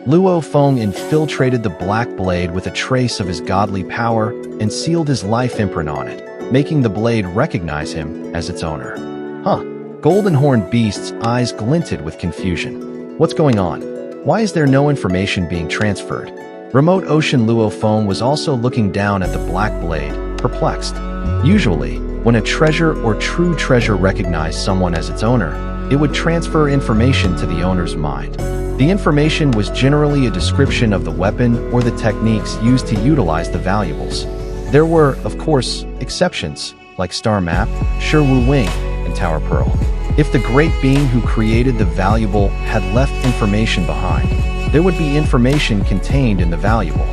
Luo Feng infiltrated the black blade with a trace of his godly power and sealed his life imprint on it, making the blade recognize him as its owner. Huh. Golden Horned Beast's eyes glinted with confusion. What's going on? Why is there no information being transferred? Remote Ocean Luo Feng was also looking down at the black blade, perplexed. Usually, when a treasure or true treasure recognized someone as its owner, it would transfer information to the owner's mind. The information was generally a description of the weapon or the techniques used to utilize the valuables. There were, of course, exceptions, like Star Map, Shi Wu Wing, and Tower Pearl. If the great being who created the valuable had left information behind, there would be information contained in the valuable.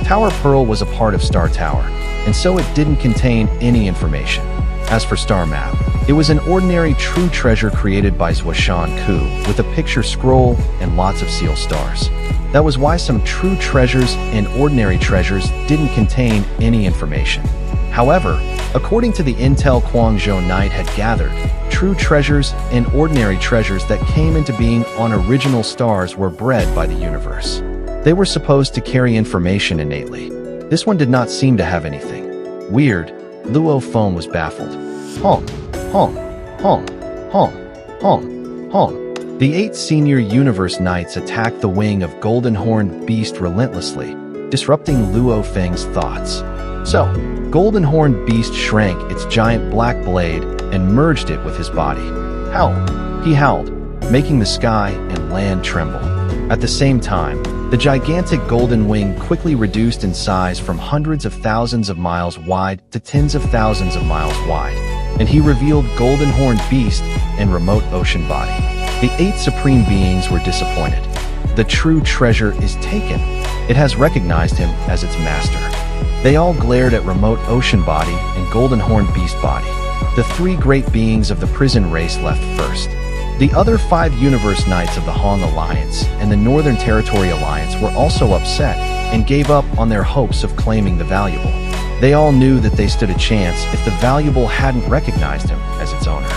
Tower Pearl was a part of Star Tower, and so it didn't contain any information. As for Star Map, it was an ordinary true treasure created by Zhuoshan Ku with a picture scroll and lots of seal stars. That was why some true treasures and ordinary treasures didn't contain any information. However, according to the intel Guangzhou Knight had gathered, true treasures and ordinary treasures that came into being on original stars were bred by the universe. They were supposed to carry information innately. This one did not seem to have anything. Weird. Luo Feng was baffled. Hong, Hong, Hong, Hong, Hong, Hong. The 8 senior Universe Knights attacked the wing of Golden Horned Beast relentlessly, disrupting Luo Feng's thoughts. So, Golden Horned Beast shrank its giant black blade and merged it with his body. Howl! He howled, making the sky and land tremble. At the same time, the gigantic golden wing quickly reduced in size from hundreds of thousands of miles wide to tens of thousands of miles wide, and he revealed Golden Horned Beast and Remote Ocean Body. The 8 supreme beings were disappointed. The true treasure is taken. It has recognized him as its master. They all glared at Remote Ocean Body and Golden Horned Beast Body. The 3 great beings of the prison race left first. The other 5 Universe Knights of the Hong Alliance and the Northern Territory Alliance were also upset and gave up on their hopes of claiming the valuable. They all knew that they stood a chance if the valuable hadn't recognized him as its owner.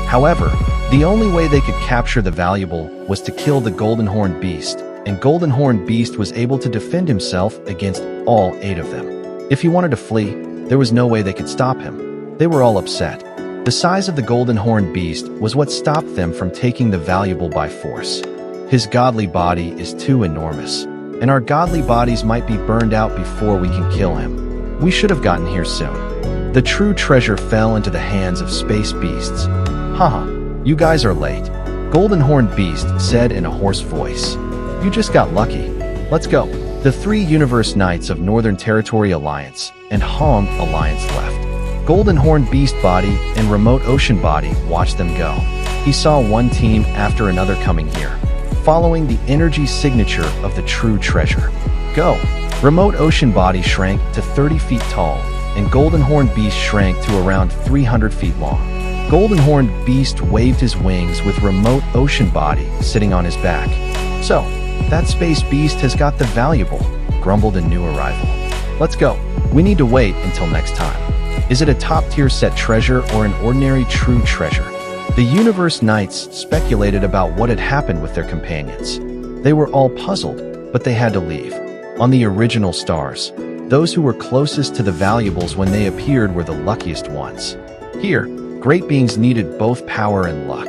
However, the only way they could capture the valuable was to kill the Golden Horned Beast, and Golden Horned Beast was able to defend himself against all 8 of them. If he wanted to flee, there was no way they could stop him. They were all upset. The size of the Golden Horned Beast was what stopped them from taking the valuable by force. His godly body is too enormous, and our godly bodies might be burned out before we can kill him. We should have gotten here soon. The true treasure fell into the hands of space beasts. Haha, you guys are late, Golden Horned Beast said in a hoarse voice. You just got lucky. Let's go. The 3 Universe Knights of Northern Territory Alliance and Hong Alliance left. Golden Horned Beast Body and Remote Ocean Body watched them go. He saw one team after another coming here, following the energy signature of the true treasure. Go! Remote Ocean Body shrank to 30 feet tall, and Golden Horned Beast shrank to around 300 feet long. Golden Horned Beast waved his wings with Remote Ocean Body sitting on his back. So, that space beast has got the valuable, grumbled a new arrival. Let's go. We need to wait until next time. Is it a top-tier set treasure or an ordinary true treasure? The Universe Knights speculated about what had happened with their companions. They were all puzzled, but they had to leave. On the original stars, those who were closest to the valuables when they appeared were the luckiest ones. Here, great beings needed both power and luck.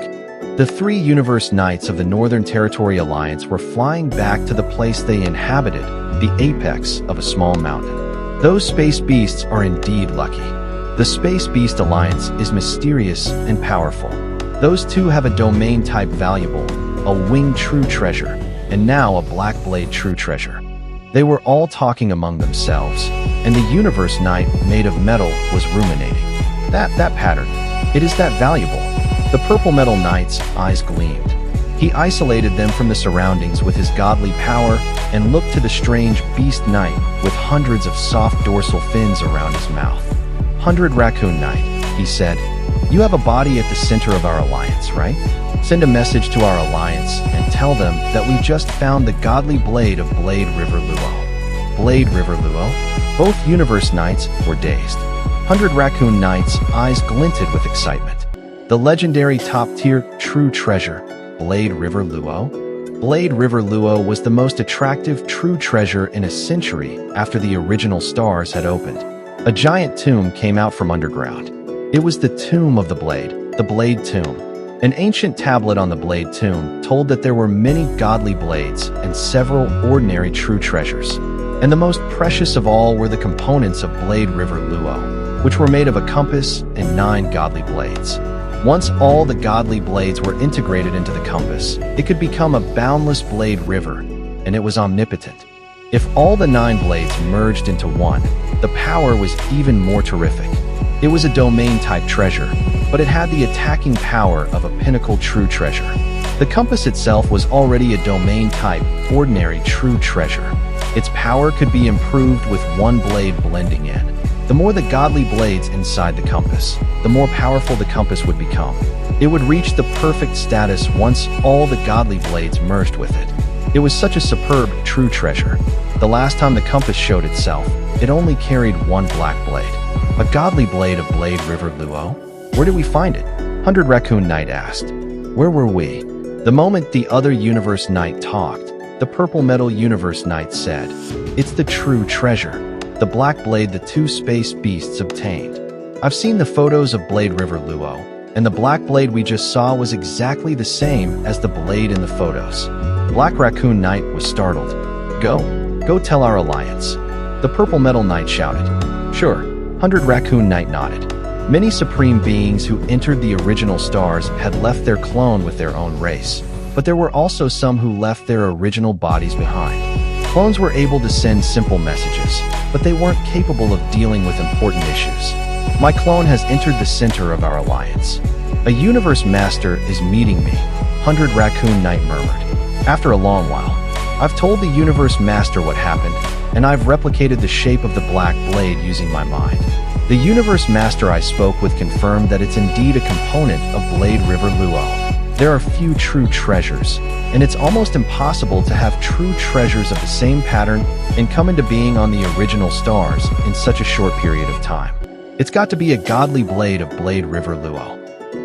The 3 Universe Knights of the Northern Territory Alliance were flying back to the place they inhabited, the apex of a small mountain. Those space beasts are indeed lucky. The Space Beast Alliance is mysterious and powerful. Those 2 have a domain-type valuable, a winged true treasure, and now a black blade true treasure. They were all talking among themselves, and the Universe Knight made of metal was ruminating. That pattern, it is that valuable. The Purple Metal Knight's eyes gleamed. He isolated them from the surroundings with his godly power and looked to the strange Beast Knight with hundreds of soft dorsal fins around his mouth. 100 Raccoon Knight, he said, you have a body at the center of our alliance, right? Send a message to our alliance and tell them that we just found the godly blade of Blade River Luo. Blade River Luo? Both Universe Knights were dazed. 100 Raccoon Knight's eyes glinted with excitement. The legendary top-tier true treasure, Blade River Luo? Blade River Luo was the most attractive true treasure in a century after the original stars had opened. A giant tomb came out from underground. It was the Tomb of the Blade Tomb. An ancient tablet on the Blade Tomb told that there were many godly blades and several ordinary true treasures. And the most precious of all were the components of Blade River Luo, which were made of a compass and 9 godly blades. Once all the godly blades were integrated into the compass, it could become a boundless blade river, and it was omnipotent. If all the 9 blades merged into one, the power was even more terrific. It was a domain-type treasure, but it had the attacking power of a pinnacle true treasure. The compass itself was already a domain-type, ordinary true treasure. Its power could be improved with 1 blade blending in. The more the godly blades inside the compass, the more powerful the compass would become. It would reach the perfect status once all the godly blades merged with it. It was such a superb true treasure. The last time the compass showed itself, it only carried 1 black blade. A godly blade of Blade River Luo? Where did we find it? 100 Raccoon Knight asked. Where were we? The moment the other Universe Knight talked, the Purple Metal Universe Knight said, "It's the true treasure. The black blade the 2 space beasts obtained. I've seen the photos of Blade River Luo, and the black blade we just saw was exactly the same as the blade in the photos." Black Raccoon Knight was startled. Go tell our alliance." The Purple Metal Knight shouted. "Sure." 100 Raccoon Knight nodded. Many supreme beings who entered the original stars had left their clone with their own race, but there were also some who left their original bodies behind. Clones were able to send simple messages, but they weren't capable of dealing with important issues. "My clone has entered the center of our alliance. A universe master is meeting me," 100 Raccoon Knight murmured. After a long while, "I've told the universe master what happened, and I've replicated the shape of the black blade using my mind. The universe master I spoke with confirmed that it's indeed a component of Blade River Luo. There are few true treasures, and it's almost impossible to have true treasures of the same pattern and come into being on the original stars in such a short period of time. It's got to be a godly blade of Blade River Luo.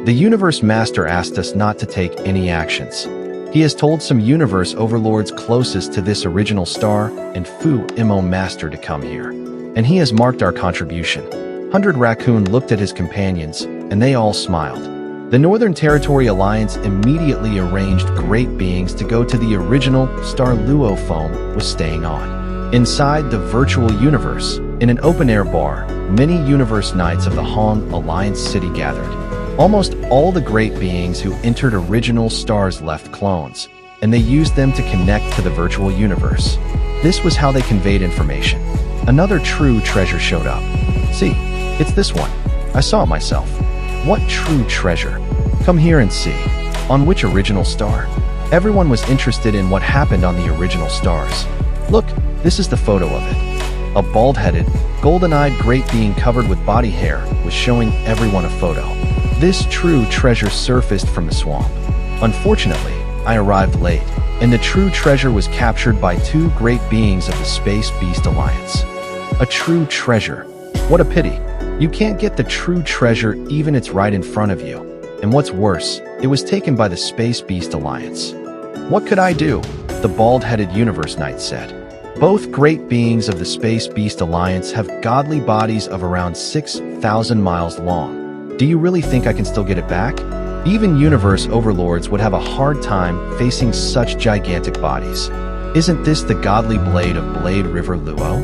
The Universe Master asked us not to take any actions. He has told some universe overlords closest to this original star and Fu Imo Master to come here. And he has marked our contribution." 100 Raccoon looked at his companions, and they all smiled. The Northern Territory Alliance immediately arranged great beings to go to the original star Luo Foam was staying on. Inside the virtual universe, in an open-air bar, many Universe Knights of the Hong Alliance City gathered. Almost all the great beings who entered original stars left clones, and they used them to connect to the virtual universe. This was how they conveyed information. Another true treasure showed up. "See, it's this one. I saw it myself." "What true treasure? Come here and see." "On which original star?" Everyone was interested in what happened on the original stars. "Look, this is the photo of it." A bald-headed, golden-eyed great being covered with body hair was showing everyone a photo. This true treasure surfaced from the swamp. "Unfortunately, I arrived late, and the true treasure was captured by 2 great beings of the Space Beast Alliance." A true treasure. What a pity. You can't get the true treasure even it's right in front of you. And what's worse, it was taken by the Space Beast Alliance. "What could I do?" the bald-headed Universe Knight said. "Both great beings of the Space Beast Alliance have godly bodies of around 6,000 miles long. Do you really think I can still get it back? Even universe overlords would have a hard time facing such gigantic bodies. Isn't this the godly blade of Blade River Luo?"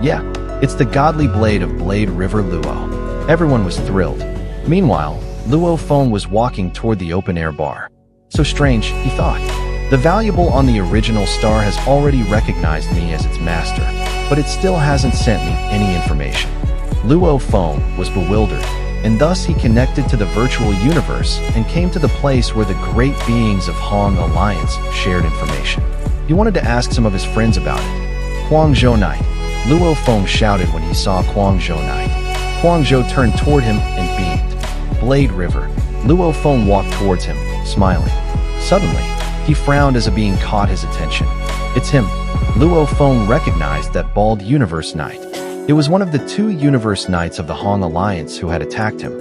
"Yeah, it's the godly blade of Blade River Luo." Everyone was thrilled. Meanwhile, Luo Foam was walking toward the open-air bar. So strange, he thought. The valuable on the original star has already recognized me as its master, but it still hasn't sent me any information. Luo Foam was bewildered, and thus he connected to the virtual universe and came to the place where the great beings of Hong Alliance shared information. He wanted to ask some of his friends about it. "Kuang Zhou Knight," Luo Feng shouted when he saw Kuang Zhou Knight. Kuang Zhou turned toward him and beamed. "Blade River." Luo Feng walked towards him, smiling. Suddenly, he frowned as a being caught his attention. "It's him." Luo Feng recognized that bald Universe Knight. It was one of the 2 Universe Knights of the Hong Alliance who had attacked him.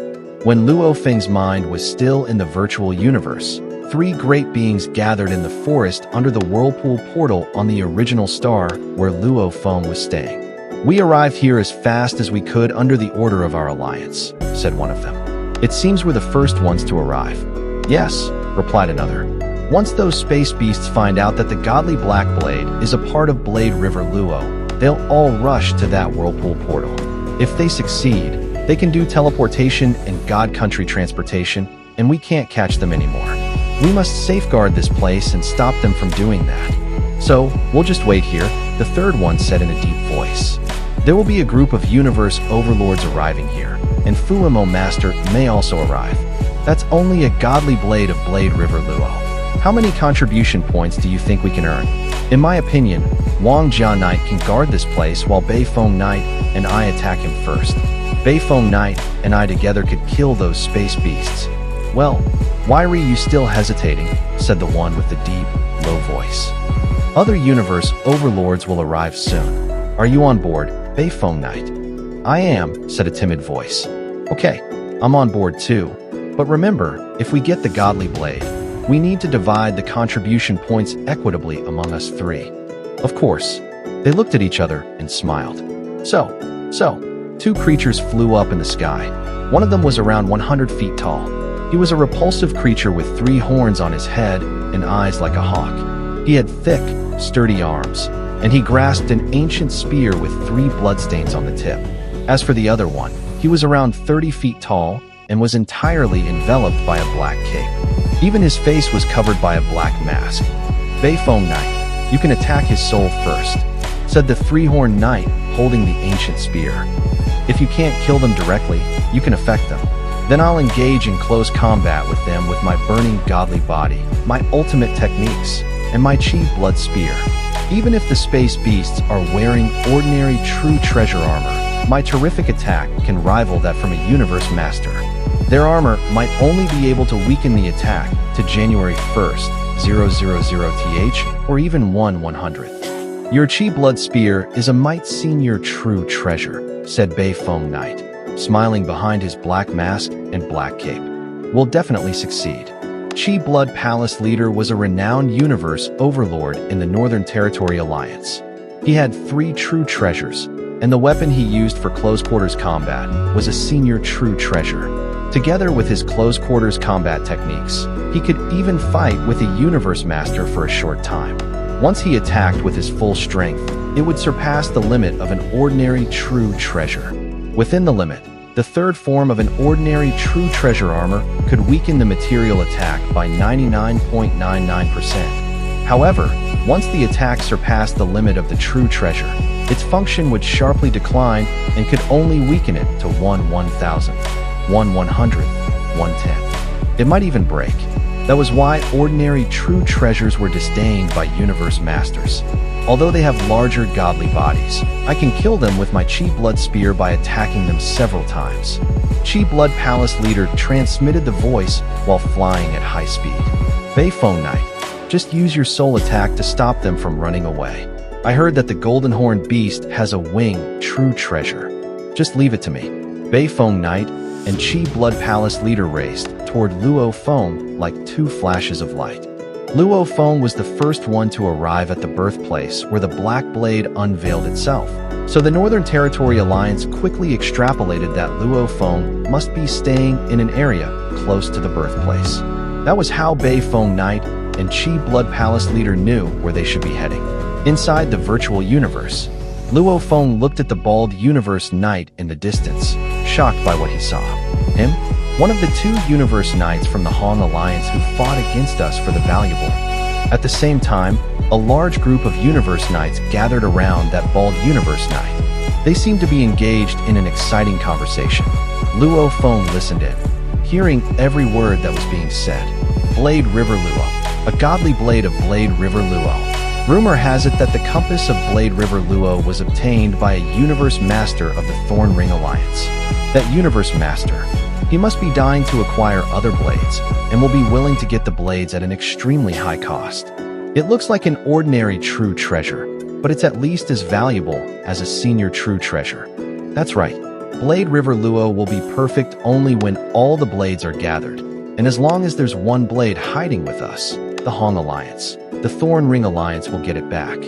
When Luo Feng's mind was still in the virtual universe, Three great beings gathered in the forest under the whirlpool portal on the original star where Luo Feng was staying. "We arrived here as fast as we could under the order of our alliance," said one of them. "It seems we're the first ones to arrive." "Yes," replied another. "Once those space beasts find out that the godly Black Blade is a part of Blade River Luo, they'll all rush to that whirlpool portal. If they succeed, they can do teleportation and God Country transportation, and we can't catch them anymore. We must safeguard this place and stop them from doing that. So, we'll just wait here," the third one said in a deep voice. "There will be a group of universe overlords arriving here, and Fuimo Master may also arrive. That's only a godly blade of Blade River Luo. How many contribution points do you think we can earn? In my opinion, Wang Jia Knight can guard this place while Bei Feng Knight and I attack him first. Bei Feng Knight and I together could kill those space beasts." "Well, why are you still hesitating?" said the one with the deep, low voice. "Other universe overlords will arrive soon. Are you on board, Bei Feng Knight?" "I am," said a timid voice. "Okay, I'm on board too. But remember, if we get the godly blade, we need to divide the contribution points equitably among us three." "Of course." They looked at each other and smiled. So, two creatures flew up in the sky. One of them was around 100 feet tall. He was a repulsive creature with 3 horns on his head and eyes like a hawk. He had thick, sturdy arms, and he grasped an ancient spear with 3 bloodstains on the tip. As for the other one, he was around 30 feet tall and was entirely enveloped by a black cape. Even his face was covered by a black mask. "Bei Feng Knight, you can attack his soul first," said the 3-horned knight holding the ancient spear. "If you can't kill them directly, you can affect them. Then I'll engage in close combat with them with my burning godly body, my ultimate techniques, and my chi blood spear. Even if the space beasts are wearing ordinary true treasure armor, my terrific attack can rival that from a universe master. Their armor might only be able to weaken the attack to January 1st, 000th, or even 1/100th. Your chi blood spear is a might senior true treasure," said Bei Feng Knight, smiling behind his black mask and black cape. "We'll definitely succeed." Chi Blood Palace leader was a renowned universe overlord in the Northern Territory Alliance. He had 3 true treasures, and the weapon he used for close quarters combat was a senior true treasure. Together with his close quarters combat techniques, he could even fight with a universe master for a short time. Once he attacked with his full strength, it would surpass the limit of an ordinary true treasure. Within the limit, the third form of an ordinary true treasure armor could weaken the material attack by 99.99%. However, once the attack surpassed the limit of the true treasure, its function would sharply decline and could only weaken it to 1/1000th, 1/100th, 1/10th. It might even break. That was why ordinary true treasures were disdained by universe masters. Although they have larger godly bodies, I can kill them with my Chi Blood Spear by attacking them several times. Chi Blood Palace leader transmitted the voice while flying at high speed. "Bei Feng Knight, just use your soul attack to stop them from running away. I heard that the Golden Horned Beast has a wing true treasure. Just leave it to me." Bei Feng Knight and Chi Blood Palace leader raced toward Luo Feng like 2 flashes of light. Luo Feng was the first one to arrive at the birthplace where the Black Blade unveiled itself, so the Northern Territory Alliance quickly extrapolated that Luo Feng must be staying in an area close to the birthplace. That was how Bei Feng Knight and Chi Blood Palace leader knew where they should be heading. Inside the virtual universe, Luo Feng looked at the bald universe knight in the distance, shocked by what he saw. Him? One of the 2 universe knights from the Han Alliance who fought against us for the valuable. At the same time, a large group of universe knights gathered around that bald universe knight. They seemed to be engaged in an exciting conversation. Luo Feng listened in, hearing every word that was being said. Blade River Luo, a godly blade of Blade River Luo. Rumor has it that the compass of Blade River Luo was obtained by a universe master of the Thorn Ring Alliance. That universe master, he must be dying to acquire other blades, and will be willing to get the blades at an extremely high cost. It looks like an ordinary true treasure, but it's at least as valuable as a senior true treasure. That's right, Blade River Luo will be perfect only when all the blades are gathered, And as long as there's one blade hiding with us, the Hong Alliance, the Thorn Ring Alliance will get it back.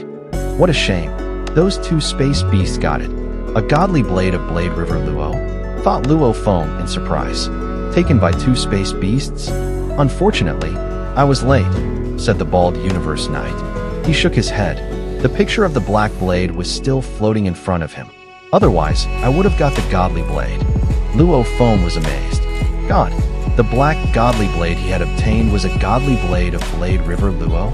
What a shame. Those two space beasts got it. A godly blade of Blade River Luo? Thought Luo Feng in surprise. Taken by two space beasts? Unfortunately, I was late, said the bald Universe Knight. He shook his head. The picture of the black blade was still floating in front of him. Otherwise, I would have got the godly blade. Luo Feng was amazed. God, the black godly blade he had obtained was a godly blade of Blade River Luo?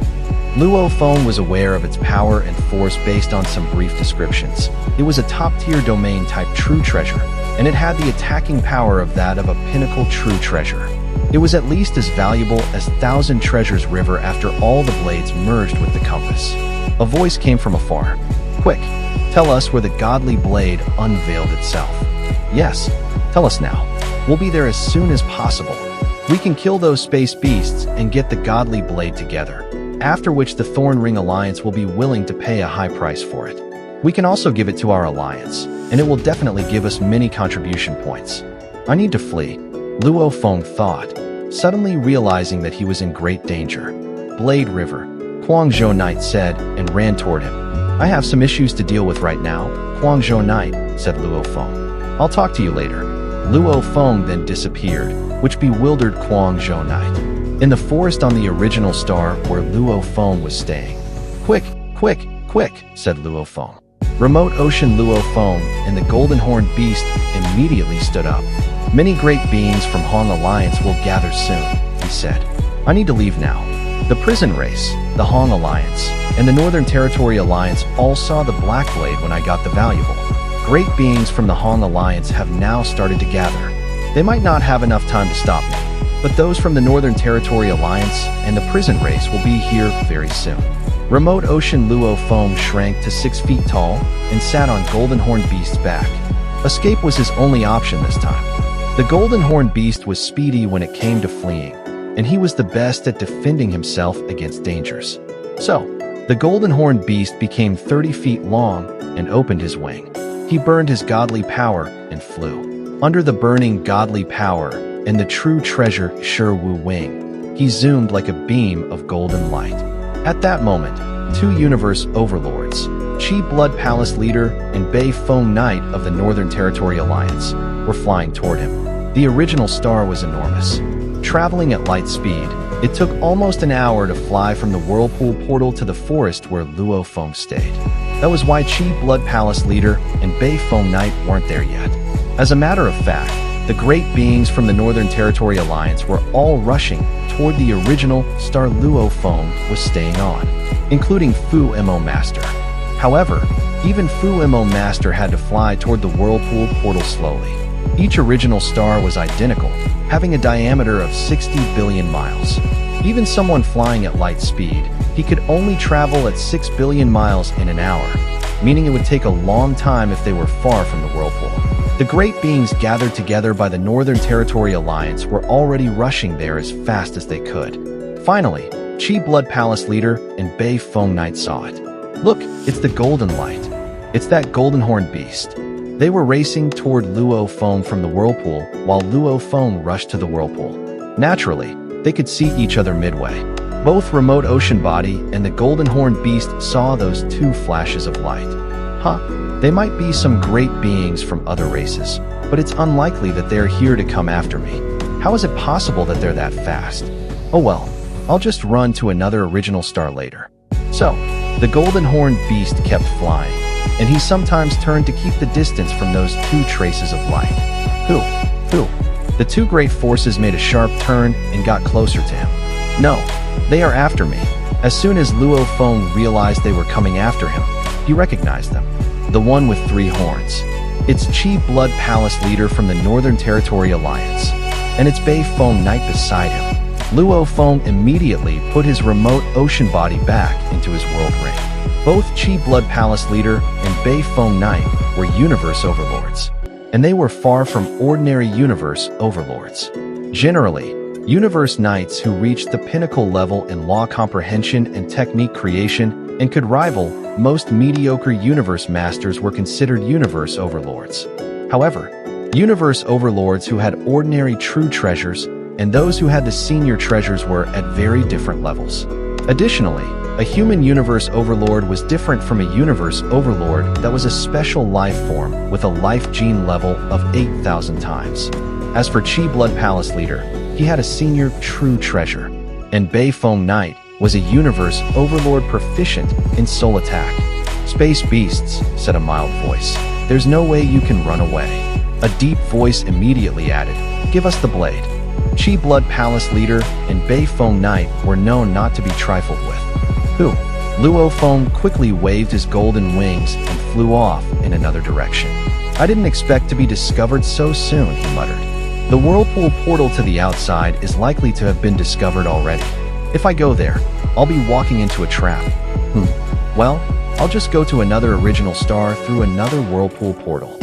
Luo Feng was aware of its power and force based on some brief descriptions. It was a top-tier domain-type true treasure, and it had the attacking power of that of a pinnacle true treasure. It was at least as valuable as Thousand Treasures River after all the blades merged with the compass. A voice came from afar. Quick, tell us where the godly blade unveiled itself. Yes, tell us now. We'll be there as soon as possible. We can kill those space beasts and get the godly blade together, after which the Thorn Ring Alliance will be willing to pay a high price for it. We can also give it to our alliance, and it will definitely give us many contribution points. I need to flee, Luo Feng thought, suddenly realizing that he was in great danger. Blade River, Guangzhou Knight said and ran toward him. I have some issues to deal with right now, Guangzhou Knight, said Luo Feng. I'll talk to you later. Luo Feng then disappeared, which bewildered Guangzhou Knight. In the forest on the original star where Luo Feng was staying. Quick, quick, quick, said Luo Feng. Remote Ocean Luo Feng and the Golden Horned Beast immediately stood up. Many great beings from Hong Alliance will gather soon, he said. I need to leave now. The Prison Race, the Hong Alliance, and the Northern Territory Alliance all saw the Black Blade when I got the valuable. Great beings from the Hong Alliance have now started to gather. They might not have enough time to stop me, but those from the Northern Territory Alliance and the Prison Race will be here very soon. Remote Ocean Luo Feng shrank to 6 feet tall and sat on Golden Horned Beast's back. Escape was his only option this time. The Golden Horned Beast was speedy when it came to fleeing, and he was the best at defending himself against dangers. So, the Golden Horned Beast became 30 feet long and opened his wing. He burned his godly power and flew. Under the burning godly power and the true treasure Shi Wu wing, he zoomed like a beam of golden light. At that moment, two universe overlords, Qi Blood Palace leader and Bei Feng Knight of the Northern Territory Alliance, were flying toward him. The original star was enormous. Traveling at light speed, it took almost an hour to fly from the whirlpool portal to the forest where Luo Feng stayed. That was why Qi Blood Palace leader and Bei Feng Knight weren't there yet. As a matter of fact, the great beings from the Northern Territory Alliance were all rushing toward the original star Luo Feng was staying on, including Fu Mo Master. However, even Fu Mo Master had to fly toward the whirlpool portal slowly. Each original star was identical, having a diameter of 60 billion miles. Even someone flying at light speed, he could only travel at 6 billion miles in an hour, meaning it would take a long time if they were far from the whirlpool. The great beings gathered together by the Northern Territory Alliance were already rushing there as fast as they could. Finally, Qi Blood Palace leader and Bei Feng Knight saw it. Look, it's the Golden Light. It's that Golden Horned Beast. They were racing toward Luo Feng from the whirlpool while Luo Feng rushed to the whirlpool. Naturally, they could see each other midway. Both Remote Ocean Body and the Golden Horned Beast saw those two flashes of light. They might be some great beings from other races, but it's unlikely that they're here to come after me. How is it possible that they're that fast? Oh well, I'll just run to another original star later. So, the Golden Horned Beast kept flying, and he sometimes turned to keep the distance from those two traces of light. Who? The two great forces made a sharp turn and got closer to him. No, they are after me. As soon as Luo Feng realized they were coming after him, he recognized them. The one with 3 horns. It's Qi Blood Palace leader from the Northern Territory Alliance, and it's Bei Feng Knight beside him. Luo Feng immediately put his Remote Ocean Body back into his world ring. Both Qi Blood Palace leader and Bei Feng Knight were universe overlords, and they were far from ordinary universe overlords. Generally, universe knights who reached the pinnacle level in law comprehension and technique creation and could rival most mediocre universe masters were considered universe overlords. However, universe overlords who had ordinary true treasures and those who had the senior treasures were at very different levels. Additionally, a human universe overlord was different from a universe overlord that was a special life form with a life gene level of 8,000 times. As for Qi Blood Palace leader, he had a senior true treasure, and Beifeng Knight was a universe overlord proficient in soul attack. "Space beasts," said a mild voice. "There's no way you can run away." A deep voice immediately added, "Give us the blade." Qi Blood Palace leader and Beifeng Knight were known not to be trifled with. "Who?" Luo Feng quickly waved his golden wings and flew off in another direction. "I didn't expect to be discovered so soon," he muttered. "The whirlpool portal to the outside is likely to have been discovered already. If I go there, I'll be walking into a trap. Well, I'll just go to another original star through another whirlpool portal."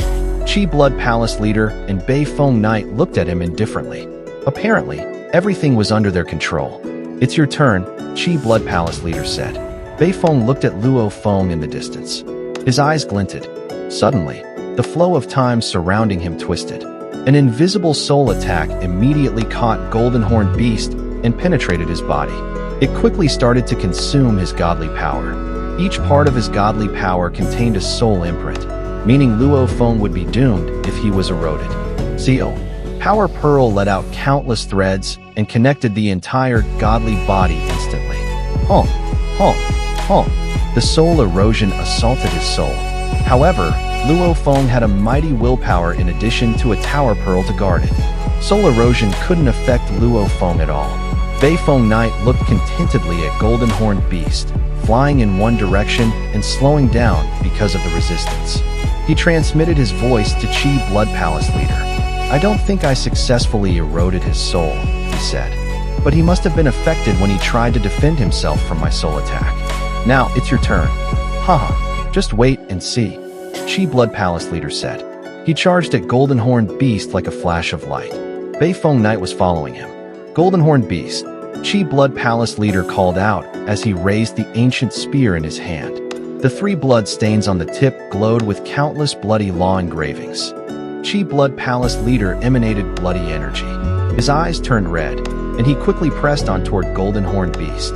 Qi Blood Palace leader and Beifeng Knight looked at him indifferently. Apparently, everything was under their control. "It's your turn," Qi Blood Palace leader said. Beifeng looked at Luo Feng in the distance. His eyes glinted. Suddenly, the flow of time surrounding him twisted. An invisible soul attack immediately caught Golden Horned Beast and penetrated his body. It quickly started to consume his godly power. Each part of his godly power contained a soul imprint, meaning Luo Feng would be doomed if he was eroded. Seal. Power Pearl let out countless threads and connected the entire godly body instantly. Honk, honk, honk. The soul erosion assaulted his soul. However, Luo Feng had a mighty willpower in addition to a Tower Pearl to guard it. Soul erosion couldn't affect Luo Feng at all. Beifeng Knight looked contentedly at Golden Horned Beast, flying in one direction and slowing down because of the resistance. He transmitted his voice to Qi Blood Palace leader. "I don't think I successfully eroded his soul," he said. "But he must have been affected when he tried to defend himself from my soul attack. Now, it's your turn." "Haha, just wait and see," Qi Blood Palace leader said. He charged at Golden Horned Beast like a flash of light. Beifeng Knight was following him. "Golden Horned Beast," Qi Blood Palace leader called out as he raised the ancient spear in his hand. The 3 blood stains on the tip glowed with countless bloody law engravings. Qi Blood Palace leader emanated bloody energy. His eyes turned red, and he quickly pressed on toward Golden Horned Beast.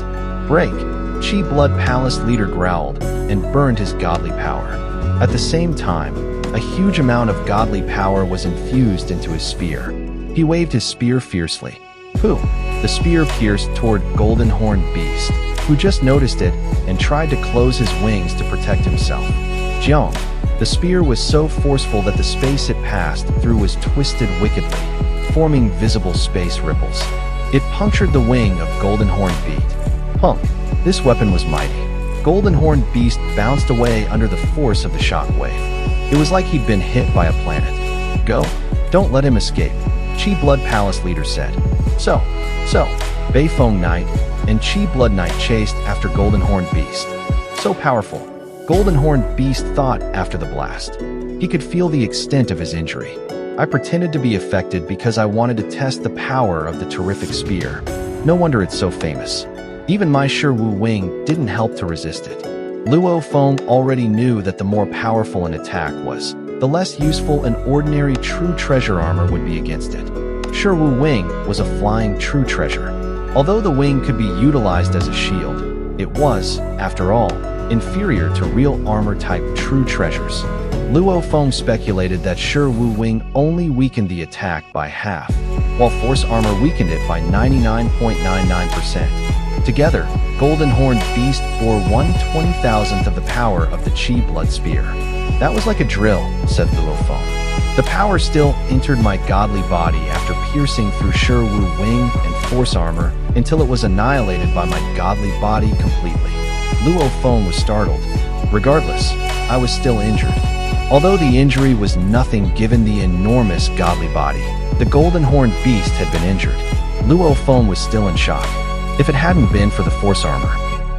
"Break!" Qi Blood Palace leader growled and burned his godly power. At the same time, a huge amount of godly power was infused into his spear. He waved his spear fiercely. "Pooh!" The spear pierced toward Golden Horned Beast, who just noticed it and tried to close his wings to protect himself. "Jiang!" The spear was so forceful that the space it passed through was twisted wickedly, forming visible space ripples. It punctured the wing of Golden Horned Beast. Pump! This weapon was mighty. Golden Horned Beast bounced away under the force of the shockwave. It was like he'd been hit by a planet. "Go! Don't let him escape," Qi Blood Palace leader said. So, Beifeng Knight and Qi Blood Knight chased after Golden Horned Beast. So powerful, Golden Horned Beast thought after the blast. He could feel the extent of his injury. "I pretended to be affected because I wanted to test the power of the terrific spear. No wonder it's so famous. Even my Shi Wu Wing didn't help to resist it." Luo Feng already knew that the more powerful an attack was, the less useful an ordinary true treasure armor would be against it. Shi Wu Wing was a flying true treasure. Although the wing could be utilized as a shield, it was, after all, inferior to real armor-type true treasures. Luo Feng speculated that Shi Wu Wing only weakened the attack by half, while force armor weakened it by 99.99%. Together, Golden Horned Beast bore 1/20,000th of the power of the Qi Blood Spear. "That was like a drill," said Luo Feng. "The power still entered my godly body after piercing through Shi Wu Wing and force armor until it was annihilated by my godly body completely." Luo Feng was startled. Regardless, I was still injured. Although the injury was nothing given the enormous godly body, the Golden Horned Beast had been injured. Luo Feng was still in shock. If it hadn't been for the force armor,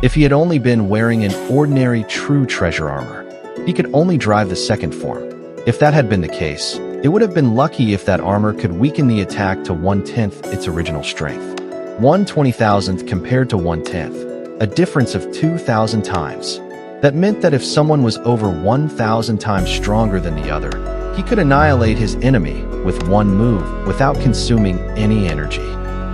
if he had only been wearing an ordinary true treasure armor, he could only drive the second form. If that had been the case, it would have been lucky if that armor could weaken the attack to 1/10 its original strength. 1/20,000th compared to 1/10, a difference of 2,000 times. That meant that if someone was over 1,000 times stronger than the other, he could annihilate his enemy with one move without consuming any energy.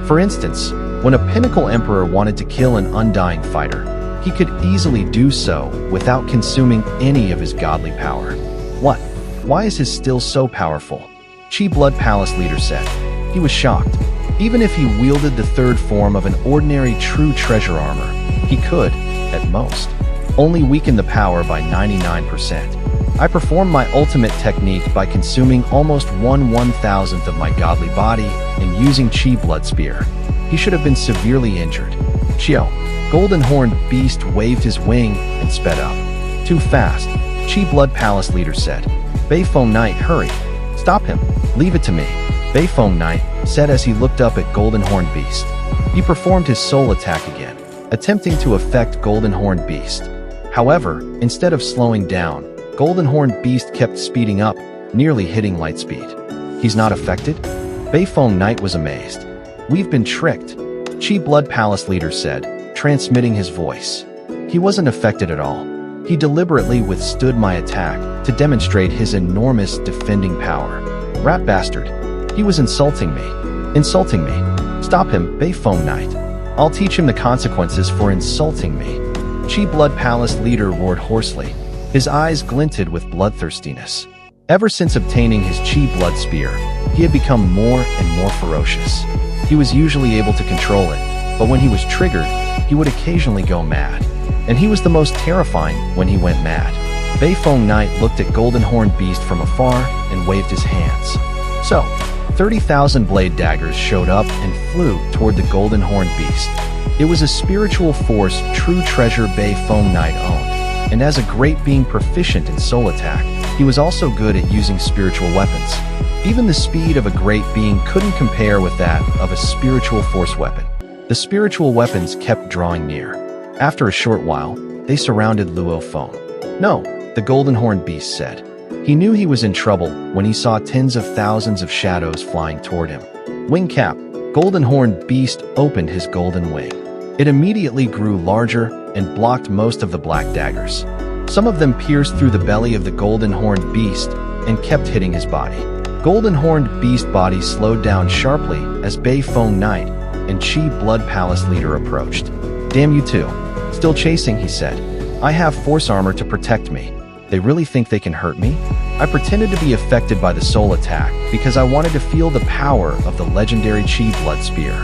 For instance, when a pinnacle emperor wanted to kill an undying fighter, he could easily do so without consuming any of his godly power. What? Why is his still so powerful? Qi Blood Palace leader said. He was shocked. Even if he wielded the third form of an ordinary true treasure armor, he could, at most, only weaken the power by 99%. I performed my ultimate technique by consuming almost 1/1000th of my godly body and using Qi Blood Spear. He should have been severely injured. Xiao, Golden Horned Beast waved his wing and sped up. Too fast, Qi Blood Palace leader said. Beifeng Knight, hurry. Stop him. Leave it to me. Beifeng Knight said as he looked up at Golden Horned Beast. He performed his soul attack again, attempting to affect Golden Horned Beast. However, instead of slowing down, Golden Horned Beast kept speeding up, nearly hitting light speed. He's not affected? Beifeng Knight was amazed. We've been tricked, Qi Blood Palace leader said, transmitting his voice. He wasn't affected at all. He deliberately withstood my attack to demonstrate his enormous defending power. Rat bastard. He was insulting me. Insulting me. Stop him, Beifeng Knight. I'll teach him the consequences for insulting me. Qi Blood Palace leader roared hoarsely. His eyes glinted with bloodthirstiness. Ever since obtaining his Qi Blood Spear, he had become more and more ferocious. He was usually able to control it, but when he was triggered, he would occasionally go mad. And he was the most terrifying when he went mad. Beifeng Knight looked at Golden Horned Beast from afar and waved his hands. So, 30,000 blade daggers showed up and flew toward the Golden Horned Beast. It was a spiritual force true treasure Beifeng Knight owned, and as a great being proficient in soul attack, he was also good at using spiritual weapons. Even the speed of a great being couldn't compare with that of a spiritual force weapon. The spiritual weapons kept drawing near. After a short while, they surrounded Luo Feng. No, the Golden Horned Beast said. He knew he was in trouble when he saw tens of thousands of shadows flying toward him. Wing cap, Golden Horned Beast opened his golden wing. It immediately grew larger and blocked most of the black daggers. Some of them pierced through the belly of the Golden Horned Beast and kept hitting his body. Golden Horned Beast body slowed down sharply as Beifeng Knight and Qi Blood Palace leader approached. Damn you two. Still chasing, he said. I have force armor to protect me. They really think they can hurt me? I pretended to be affected by the soul attack because I wanted to feel the power of the legendary Qi Blood Spear.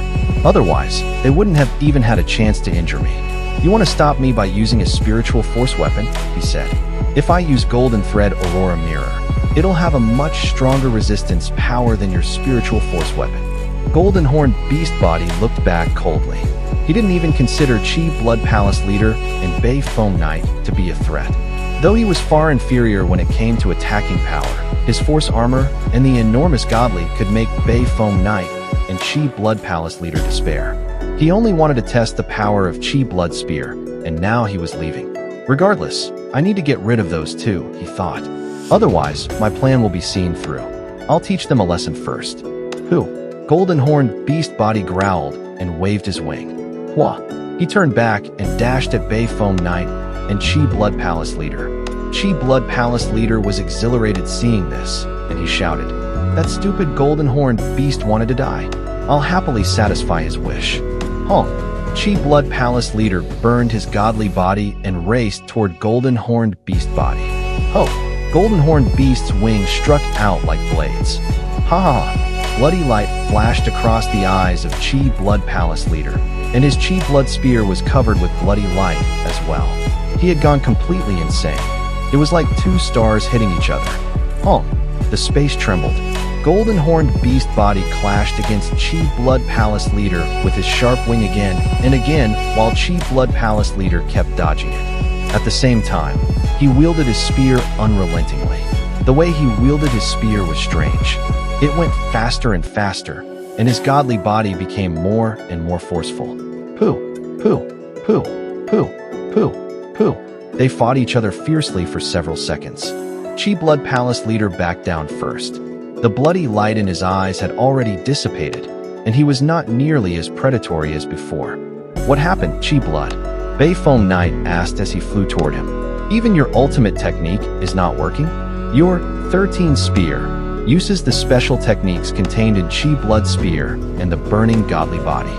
Otherwise, they wouldn't have even had a chance to injure me. You want to stop me by using a spiritual force weapon? He said. If I use Golden Thread Aurora Mirror, it'll have a much stronger resistance power than your spiritual force weapon. Golden Horned Beast body looked back coldly. He didn't even consider Qi Blood Palace leader and Beifeng Knight to be a threat. Though he was far inferior when it came to attacking power, his force armor and the enormous godly could make Beifeng Knight and Qi Blood Palace leader despair. He only wanted to test the power of Qi Blood Spear, and now he was leaving. Regardless, I need to get rid of those two, he thought. Otherwise, my plan will be seen through. I'll teach them a lesson first. Who? Golden Horned Beast body growled and waved his wing. Hua. He turned back and dashed at Beifeng Knight and Qi Blood Palace leader. Qi Blood Palace leader was exhilarated seeing this, and he shouted, That stupid Golden Horned Beast wanted to die. I'll happily satisfy his wish. Huh. Qi Blood Palace leader burned his godly body and raced toward Golden Horned Beast body. Oh, Golden Horned Beast's wings struck out like blades. Ha ha ha. Bloody light flashed across the eyes of Qi Blood Palace leader, and his Qi Blood Spear was covered with bloody light as well. He had gone completely insane. It was like two stars hitting each other. Oh, the space trembled. Golden Horned Beast body clashed against Qi Blood Palace leader with his sharp wing again and again while Qi Blood Palace leader kept dodging it. At the same time, he wielded his spear unrelentingly. The way he wielded his spear was strange. It went faster and faster, and his godly body became more and more forceful. Pooh, pooh, pooh, pooh, pooh, pooh. They fought each other fiercely for several seconds. Qi Blood Palace leader backed down first. The bloody light in his eyes had already dissipated, and he was not nearly as predatory as before. What happened, Qi Blood? Beifeng Knight asked as he flew toward him. Even your ultimate technique is not working? Your 13 spear. uses the special techniques contained in Qi Blood Spear and the burning godly body.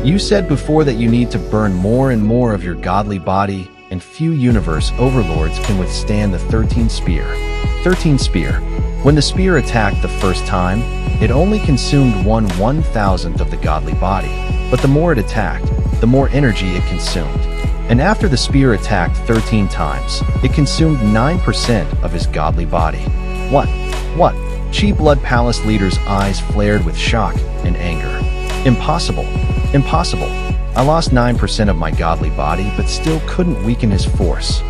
You said before that you need to burn more and more of your godly body, and few universe overlords can withstand the 13 Spear. 13 Spear. When the spear attacked the first time, it only consumed 1/1000th of the godly body, but the more it attacked, the more energy it consumed. And after the spear attacked 13 times, it consumed 9% of his godly body. What? Qi Blood Palace leader's eyes flared with shock and anger. Impossible. Impossible. I lost 9% of my godly body, but still couldn't weaken his force.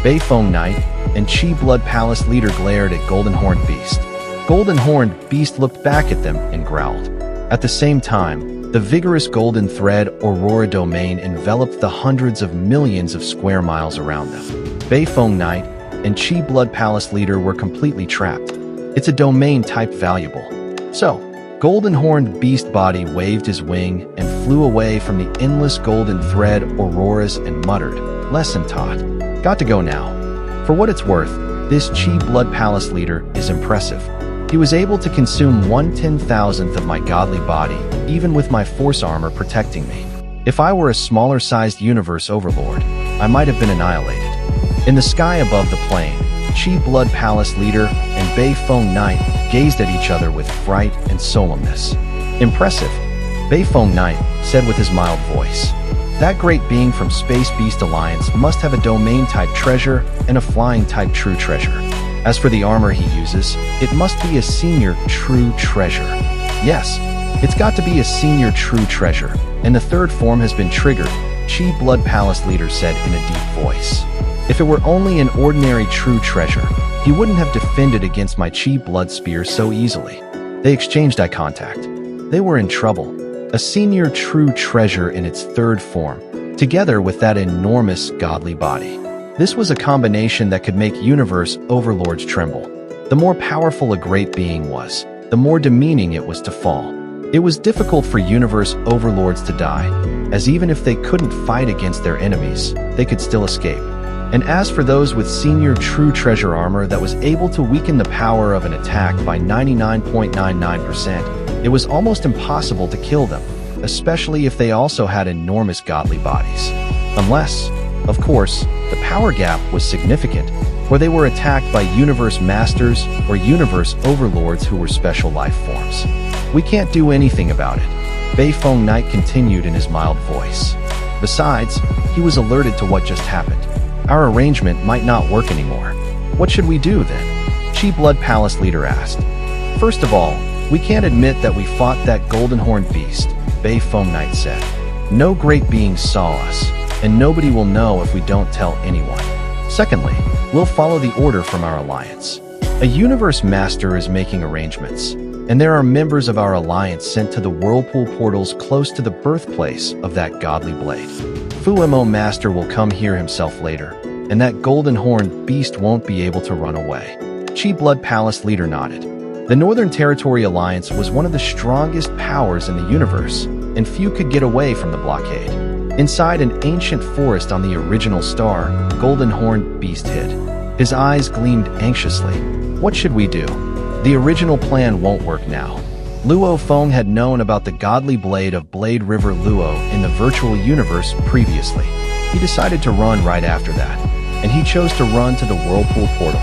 Beifeng Knight and Qi Blood Palace leader glared at Golden Horned Beast. Golden Horned Beast looked back at them and growled. At the same time, the vigorous golden thread Aurora domain enveloped the hundreds of millions of square miles around them. Beifeng Knight and Qi Blood Palace leader were completely trapped. It's a domain type valuable. So, Golden Horned Beast body waved his wing and flew away from the endless golden thread auroras and muttered, "Lesson taught. Got to go now." For what it's worth, this Qi Blood Palace leader is impressive. He was able to consume 1/10,000th of my godly body, even with my force armor protecting me. If I were a smaller-sized universe overlord, I might have been annihilated. In the sky above the plane, Qi Blood Palace leader and Beifeng Knight gazed at each other with fright and solemnness. "Impressive," Beifeng Knight said with his mild voice. "That great being from Space Beast Alliance must have a domain-type treasure and a flying-type true treasure. As for the armor he uses, it must be a senior true treasure. Yes, it's got to be a senior true treasure, and the third form has been triggered," Qi Blood Palace leader said in a deep voice. "If it were only an ordinary true treasure, he wouldn't have defended against my Qi Blood Spear so easily." They exchanged eye contact. They were in trouble. A senior true treasure in its third form, together with that enormous godly body. This was a combination that could make universe overlords tremble. The more powerful a great being was, the more demeaning it was to fall. It was difficult for universe overlords to die, as even if they couldn't fight against their enemies, they could still escape. And as for those with senior true treasure armor that was able to weaken the power of an attack by 99.99%, it was almost impossible to kill them, especially if they also had enormous godly bodies. Unless, of course, the power gap was significant, or they were attacked by universe masters or universe overlords who were special life forms. "We can't do anything about it," Beifeng Knight continued in his mild voice. Besides, he was alerted to what just happened. Our arrangement might not work anymore. "What should we do then?" Qi Blood Palace leader asked. "First of all, we can't admit that we fought that Golden Horned Beast," Beifeng Knight said. "No great beings saw us, and nobody will know if we don't tell anyone. Secondly, we'll follow the order from our alliance. A universe master is making arrangements, and there are members of our alliance sent to the whirlpool portals close to the birthplace of that godly blade. Fuemo master will come here himself later, and that Golden Horned Beast won't be able to run away." Qi Blood Palace leader nodded. The Northern Territory Alliance was one of the strongest powers in the universe, and few could get away from the blockade. Inside an ancient forest on the original star, Golden Horned Beast hid. His eyes gleamed anxiously. "What should we do? The original plan won't work now." Luo Feng had known about the godly blade of Blade River Luo in the virtual universe previously. He decided to run right after that, and he chose to run to the Whirlpool Portal.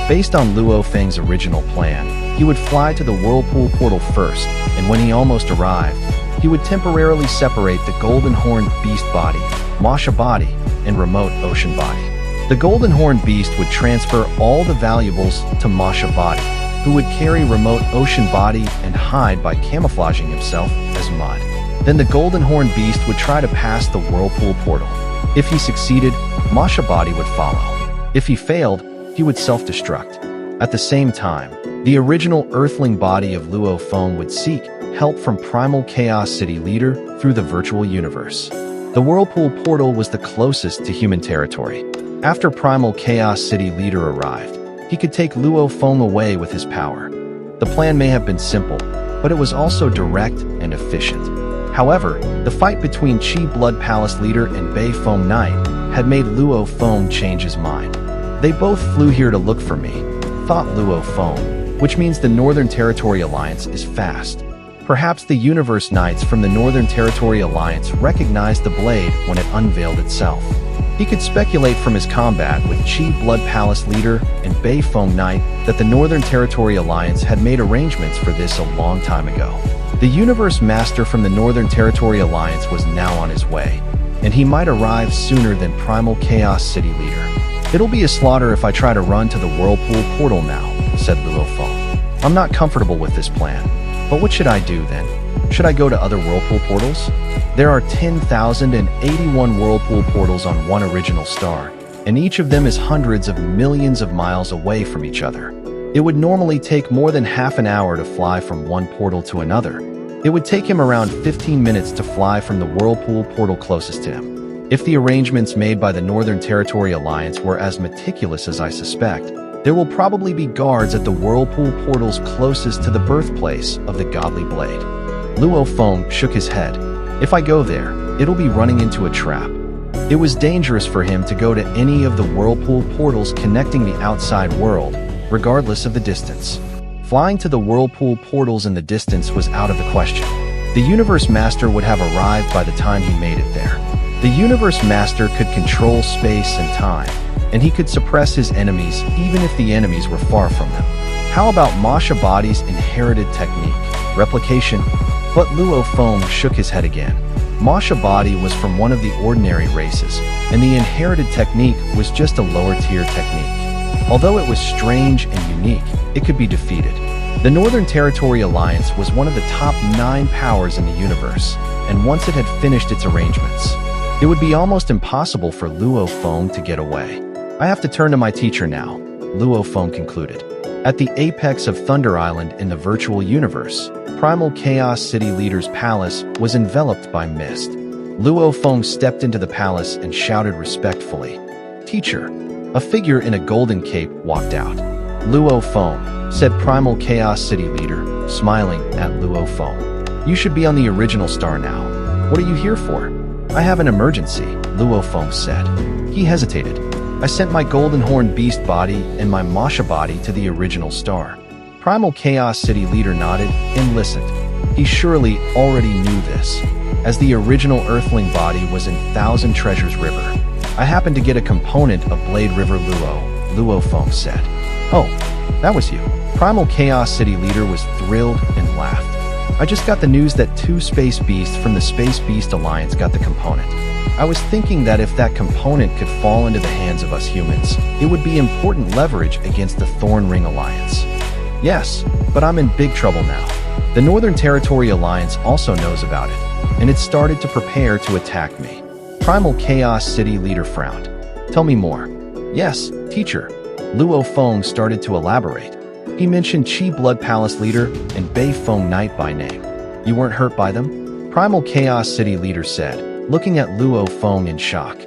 Based on Luo Feng's original plan, he would fly to the Whirlpool Portal first, and when he almost arrived, he would temporarily separate the Golden Horned Beast body, Masha body, and Remote Ocean body. The Golden Horned Beast would transfer all the valuables to Masha body, who would carry Remote Ocean body and hide by camouflaging himself as mud. Then the Golden Horned Beast would try to pass the Whirlpool Portal. If he succeeded, Masha body would follow. If he failed, he would self-destruct. At the same time, the original Earthling body of Luo Feng would seek help from Primal Chaos City leader through the virtual universe. The Whirlpool Portal was the closest to human territory. After Primal Chaos City leader arrived, he could take Luo Feng away with his power. The plan may have been simple, but it was also direct and efficient. However, the fight between Qi Blood Palace leader and Beifeng Knight had made Luo Feng change his mind. "They both flew here to look for me," thought Luo Feng. which means the Northern Territory Alliance is fast. Perhaps the Universe Knights from the Northern Territory Alliance recognized the blade when it unveiled itself. He could speculate from his combat with Qi Blood Palace leader and Beifeng Knight that the Northern Territory Alliance had made arrangements for this a long time ago. The Universe Master from the Northern Territory Alliance was now on his way, and he might arrive sooner than Primal Chaos City leader. "It'll be a slaughter if I try to run to the Whirlpool Portal now," said Luo Feng. "I'm not comfortable with this plan. But what should I do then? Should I go to other Whirlpool portals? There are 10,081 Whirlpool portals on one original star, and each of them is hundreds of millions of miles away from each other. It would normally take more than half an hour to fly from one portal to another. It would take him around 15 minutes to fly from the Whirlpool portal closest to him. If the arrangements made by the Northern Territory Alliance were as meticulous as I suspect, there will probably be guards at the Whirlpool portals closest to the birthplace of the Godly Blade." Luo Feng shook his head. "If I go there, it'll be running into a trap." It was dangerous for him to go to any of the Whirlpool portals connecting the outside world, regardless of the distance. Flying to the Whirlpool portals in the distance was out of the question. The Universe Master would have arrived by the time he made it there. The Universe Master could control space and time, and he could suppress his enemies even if the enemies were far from them. How about Masha Body's inherited technique? Replication? But Luo Feng shook his head again. Masha Body was from one of the ordinary races, and the inherited technique was just a lower-tier technique. Although it was strange and unique, it could be defeated. The Northern Territory Alliance was one of the top 9 powers in the universe, and once it had finished its arrangements, it would be almost impossible for Luo Feng to get away. "I have to turn to my teacher now," Luo Feng concluded. At the apex of Thunder Island in the virtual universe, Primal Chaos City Leader's palace was enveloped by mist. Luo Feng stepped into the palace and shouted respectfully, "Teacher." A figure in a golden cape walked out. "Luo Feng," said Primal Chaos City Leader, smiling at Luo Feng. "You should be on the original star now. What are you here for?" "I have an emergency," Luo Feng said. He hesitated. "I sent my Golden Horn Beast body and my Masha body to the original star." Primal Chaos City Leader nodded and listened. He surely already knew this, as the original Earthling body was in Thousand Treasures River. "I happened to get a component of Blade River Luo Feng said. "Oh, that was you." Primal Chaos City Leader was thrilled and laughed. "I just got the news that 2 Space Beasts from the Space Beast Alliance got the component. I was thinking that if that component could fall into the hands of us humans, it would be important leverage against the Thorn Ring Alliance." "Yes, but I'm in big trouble now. The Northern Territory Alliance also knows about it, and it started to prepare to attack me." Primal Chaos City Leader frowned. "Tell me more." "Yes, teacher." Luo Feng started to elaborate. He mentioned Qi Blood Palace Leader and Beifeng Knight by name. "You weren't hurt by them?" Primal Chaos City Leader said, looking at Luo Feng in shock.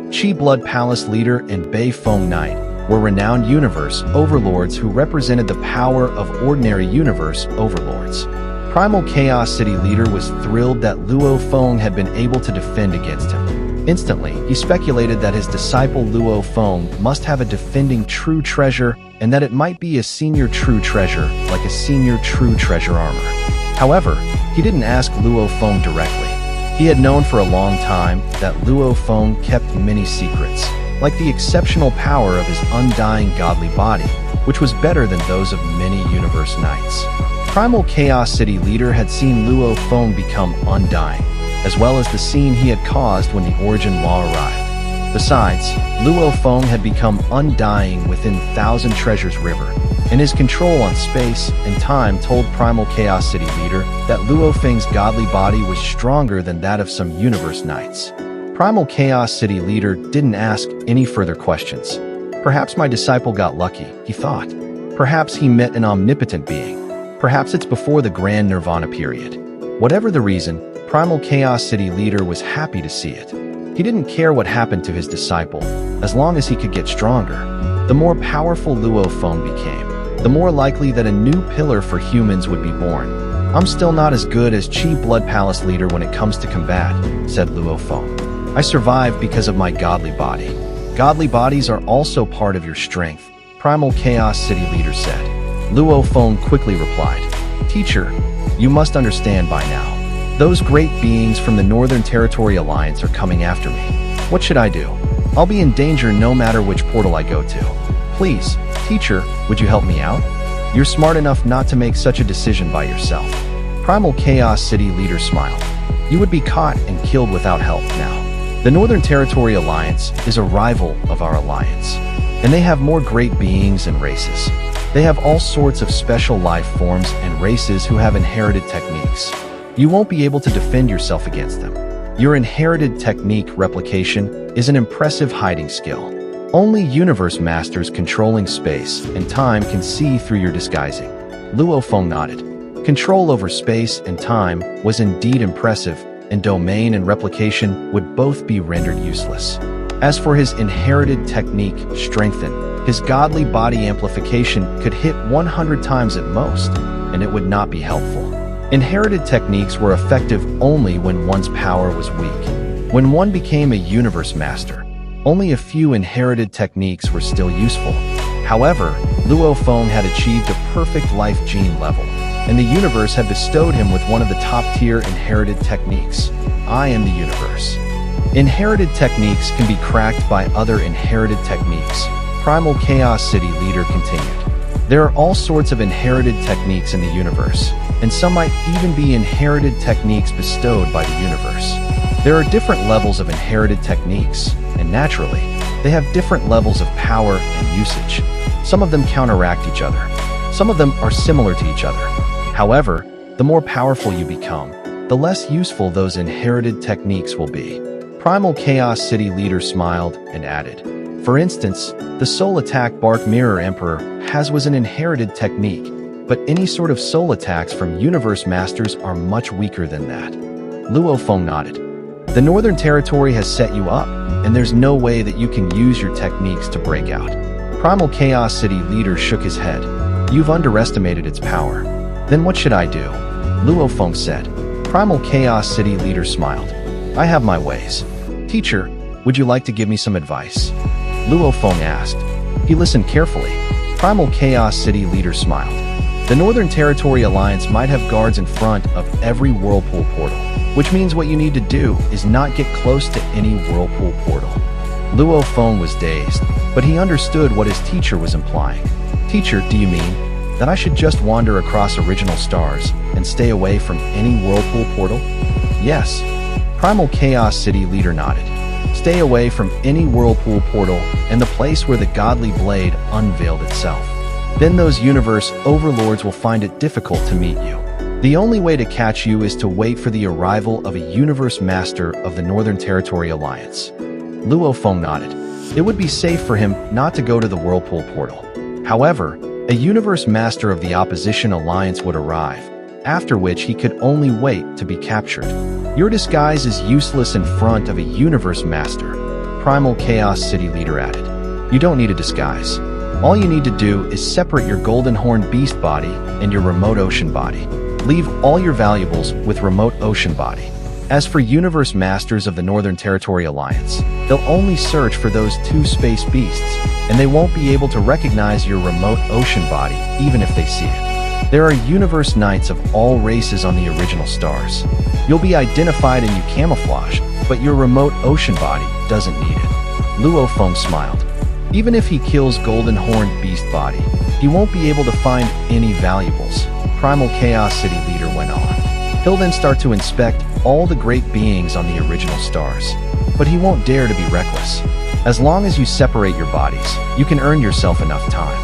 Qi Blood Palace Leader and Beifeng Knight were renowned universe overlords who represented the power of ordinary universe overlords. Primal Chaos City Leader was thrilled that Luo Feng had been able to defend against him. Instantly, he speculated that his disciple Luo Feng must have a defending true treasure and that it might be a senior true treasure, like a senior true treasure armor. However, he didn't ask Luo Feng directly. He had known for a long time that Luo Feng kept many secrets, like the exceptional power of his undying godly body, which was better than those of many universe knights. Primal Chaos City Leader had seen Luo Feng become undying, as well as the scene he had caused when the Origin Law arrived. Besides, Luo Feng had become undying within Thousand Treasures River, and his control on space and time told Primal Chaos City Leader that Luo Feng's godly body was stronger than that of some universe knights. Primal Chaos City Leader didn't ask any further questions. Perhaps my disciple got lucky, he thought. Perhaps he met an omnipotent being. Perhaps it's before the Grand Nirvana period. Whatever the reason, Primal Chaos City Leader was happy to see it. He didn't care what happened to his disciple, as long as he could get stronger. The more powerful Luo Feng became, the more likely that a new pillar for humans would be born. "I'm still not as good as Qi Blood Palace Leader when it comes to combat," said Luo Feng. "I survived because of my godly body." "Godly bodies are also part of your strength," Primal Chaos City Leader said. Luo Feng quickly replied, "Teacher, you must understand by now. Those great beings from the Northern Territory Alliance are coming after me. What should I do? I'll be in danger no matter which portal I go to. Please, teacher, would you help me out? You're smart enough not to make such a decision by yourself." Primal Chaos City leader smiled. "You would be caught and killed without help now. The Northern Territory Alliance is a rival of our alliance, and they have more great beings and races. They have all sorts of special life forms and races who have inherited techniques. You won't be able to defend yourself against them. Your inherited technique replication is an impressive hiding skill. Only universe masters controlling space and time can see through your disguising." Luo Feng nodded. Control over space and time was indeed impressive, and domain and replication would both be rendered useless. As for his inherited technique, Strengthen, his godly body amplification could hit 100 times at most, and it would not be helpful. Inherited techniques were effective only when one's power was weak. When one became a universe master, only a few inherited techniques were still useful. However, Luo Feng had achieved a perfect life gene level, and the universe had bestowed him with one of the top-tier inherited techniques. I am the universe. Inherited techniques can be cracked by other inherited techniques. Primal Chaos City leader continued. There are all sorts of inherited techniques in the universe, and some might even be inherited techniques bestowed by the universe. There are different levels of inherited techniques, and naturally, they have different levels of power and usage. Some of them counteract each other. Some of them are similar to each other. However, the more powerful you become, the less useful those inherited techniques will be. Primal Chaos City leader smiled and added, "For instance, the soul attack Bark Mirror Emperor was an inherited technique, but any sort of soul attacks from universe masters are much weaker than that." Luo Feng nodded. "The Northern Territory has set you up, and there's no way that you can use your techniques to break out." Primal Chaos City leader shook his head. "You've underestimated its power." "Then what should I do?" Luo Feng said. Primal Chaos City leader smiled. "I have my ways. Teacher, would you like to give me some advice?" Luo Feng asked. He listened carefully. Primal Chaos City leader smiled. "The Northern Territory Alliance might have guards in front of every whirlpool portal, which means what you need to do is not get close to any whirlpool portal." Luo Feng was dazed, but he understood what his teacher was implying. "Teacher, do you mean that I should just wander across original stars and stay away from any whirlpool portal?" "Yes." Primal Chaos City leader nodded. "Stay away from any whirlpool portal and the place where the godly blade unveiled itself. Then those universe overlords will find it difficult to meet you. The only way to catch you is to wait for the arrival of a universe master of the Northern Territory Alliance." Luo Feng nodded. It would be safe for him not to go to the whirlpool portal. However, a universe master of the opposition alliance would arrive, after which he could only wait to be captured. "Your disguise is useless in front of a universe master," Primal Chaos City leader added. "You don't need a disguise. All you need to do is separate your golden horned beast body and your remote ocean body. Leave all your valuables with remote ocean body. As for universe masters of the Northern Territory Alliance, they'll only search for those two space beasts, and they won't be able to recognize your remote ocean body even if they see it. There are universe knights of all races on the original stars. You'll be identified and you camouflage, but your remote ocean body doesn't need it." Luo Feng smiled. "Even if he kills Golden Horned Beast Body, he won't be able to find any valuables," Primal Chaos City leader went on. "He'll then start to inspect all the great beings on the original stars, but he won't dare to be reckless. As long as you separate your bodies, you can earn yourself enough time.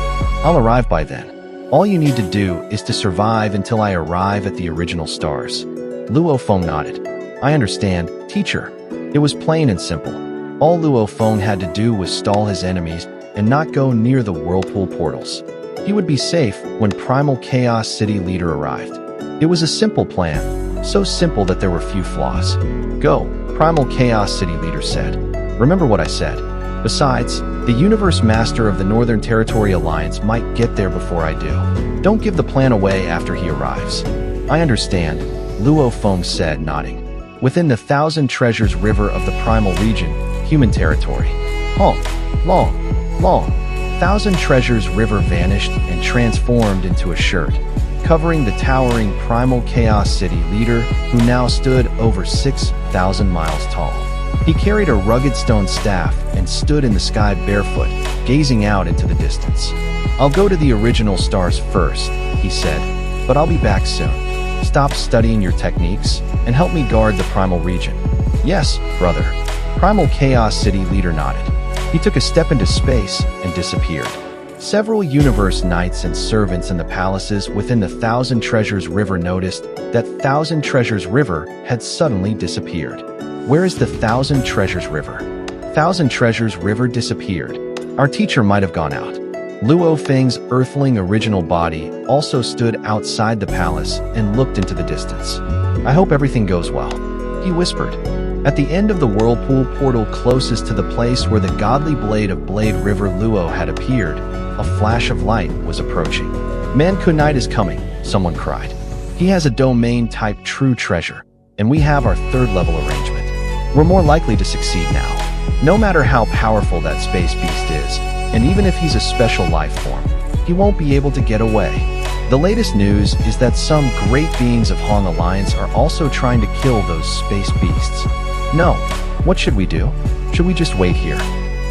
I'll arrive by then. All you need to do is to survive until I arrive at the original stars." Luo Feng nodded. "I understand, teacher." It was plain and simple. All Luo Feng had to do was stall his enemies and not go near the whirlpool portals. He would be safe when Primal Chaos City leader arrived. It was a simple plan, so simple that there were few flaws. "Go," Primal Chaos City leader said. "Remember what I said. Besides, the universe master of the Northern Territory Alliance might get there before I do. Don't give the plan away after he arrives." "I understand," Luo Feng said, nodding. Within the Thousand Treasures River of the Primal Region, human territory. Long, Thousand Treasures River vanished and transformed into a shirt, covering the towering Primal Chaos City leader who now stood over 6,000 miles tall. He carried a rugged stone staff and stood in the sky barefoot, gazing out into the distance. "I'll go to the original stars first," he said, "but I'll be back soon. Stop studying your techniques and help me guard the Primal region." "Yes, brother." Primal Chaos City leader nodded. He took a step into space and disappeared. Several universe knights and servants in the palaces within the Thousand Treasures River noticed that Thousand Treasures River had suddenly disappeared. "Where is the Thousand Treasures River?" Thousand Treasures River disappeared. "Our teacher might have gone out." Luo Feng's earthling original body also stood outside the palace and looked into the distance. "I hope everything goes well," he whispered. At the end of the whirlpool portal closest to the place where the godly blade of Blade River Luo had appeared, a flash of light was approaching. "Manku Knight is coming," someone cried. "He has a domain-type true treasure, and we have our third-level arrangement. We're more likely to succeed now. No matter how powerful that space beast is, and even if he's a special life form, he won't be able to get away." The latest news is that some great beings of Hong Alliance are also trying to kill those space beasts. "No. What should we do? Should we just wait here?"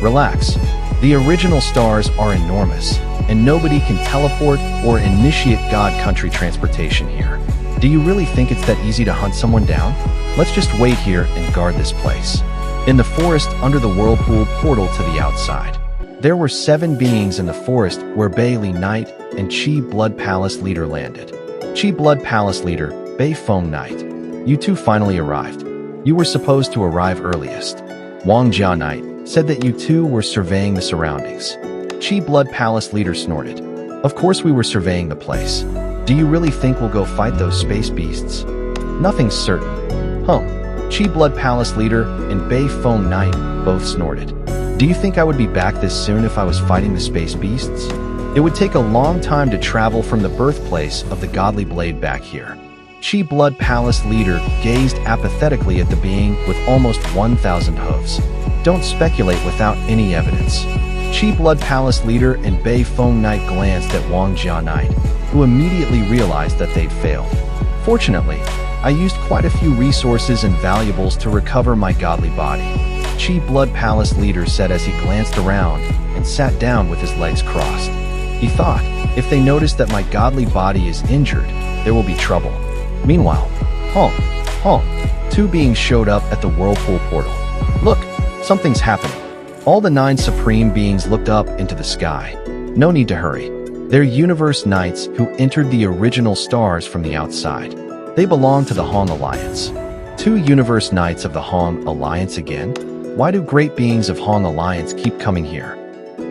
"Relax. The original stars are enormous, and nobody can teleport or initiate God Country transportation here. Do you really think it's that easy to hunt someone down? Let's just wait here and guard this place." In the forest under the whirlpool portal to the outside, there were 7 beings in the forest where Bailey Knight and Qi Blood Palace leader landed. Qi Blood Palace leader, Bei Feng Knight. "You two finally arrived. You were supposed to arrive earliest." Wang Jia Knight said that you two were surveying the surroundings. Qi Blood Palace leader snorted. "Of course we were surveying the place. Do you really think we'll go fight those space beasts?" "Nothing's certain." Qi Blood Palace leader and Bei Feng Knight both snorted. "Do you think I would be back this soon if I was fighting the space beasts? It would take a long time to travel from the birthplace of the godly blade back here." Qi Blood Palace leader gazed apathetically at the being with almost 1,000 hooves. "Don't speculate without any evidence." Qi Blood Palace leader and Bei Feng Knight glanced at Wang Jia Knight, who immediately realized that they'd failed. "Fortunately, I used quite a few resources and valuables to recover my godly body," Qi Blood Palace leader said as he glanced around and sat down with his legs crossed. He thought, if they notice that my godly body is injured, there will be trouble. Meanwhile, two beings showed up at the whirlpool portal. "Look, something's happening." All the 9 supreme beings looked up into the sky. No need to hurry. They're universe knights who entered the original stars from the outside. They belong to the Hong Alliance. 2 universe knights of the Hong Alliance again? Why do great beings of Hong Alliance keep coming here?